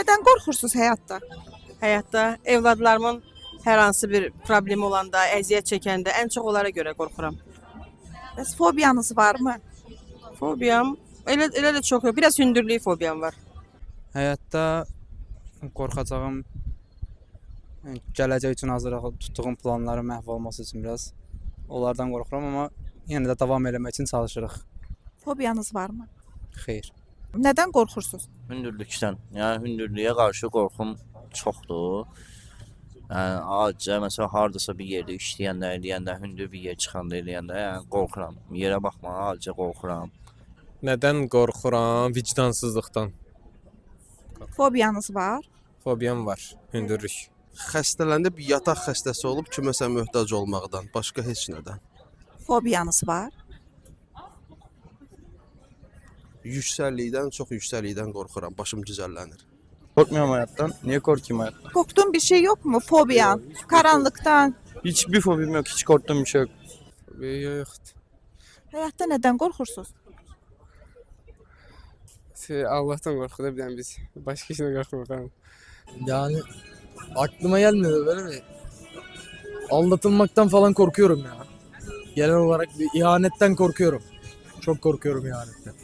Nədən qorxursunuz həyatda? Həyatda evladlarımın hər hansı bir problemi olanda, əziyyət çəkəndə ən çox onlara görə qorxuram. Bəs fobiyanız varmı? Fobiyam elə də çox yox. Biraz hündürlük fobiyam var. Həyatda qorxacağım gələcək üçün hazırlıq tutduğum planların məhv olması üçün biraz onlardan qorxuram, amma yenə də davam eləmək üçün çalışırıq. Fobiyanız varmı? Xeyr. Nədən qorxursunuz? Hündürlükdən. Yəni hündürlüyə qarşı qorxum çoxdur. Yəni acı məsələn hardasa bir yerdə işləyəndə, eləyəndə, hündür bir yer çıxanda eləyəndə, yəni qorxuram. Yerə baxmağa acı qorxuram. Nədən qorxuram? Vicdansızlıqdan. Fobiyanız var? Fobiyam var. Hündürlük. Xəstələnib yataq xəstəsi olub kiməsə möhtac olmaqdan, başqa heç nədən. Fobiyanız var? Yüksəklikdən, çox yüksəklikdən qorxuram, başım gicəllənir. Korkmuyorum hayattan. Niye korkayım hayattan? Qorxduğun bir şey yoxmu? Fobiyan, karanlıqdan. Hiçbir fobim yok. Hiç korktuğum bir şey yok. Yoxdur. Həyatda nədən qorxursunuz? Allah'tan qorxuda bilən biz. Başqa şeydən qorxmuruq. Yani aklıma gelmedi böyle mi? Aldatılmaktan falan korkuyorum ya. Genel olarak bir ihanetten korkuyorum. Çok korkuyorum ihanetten.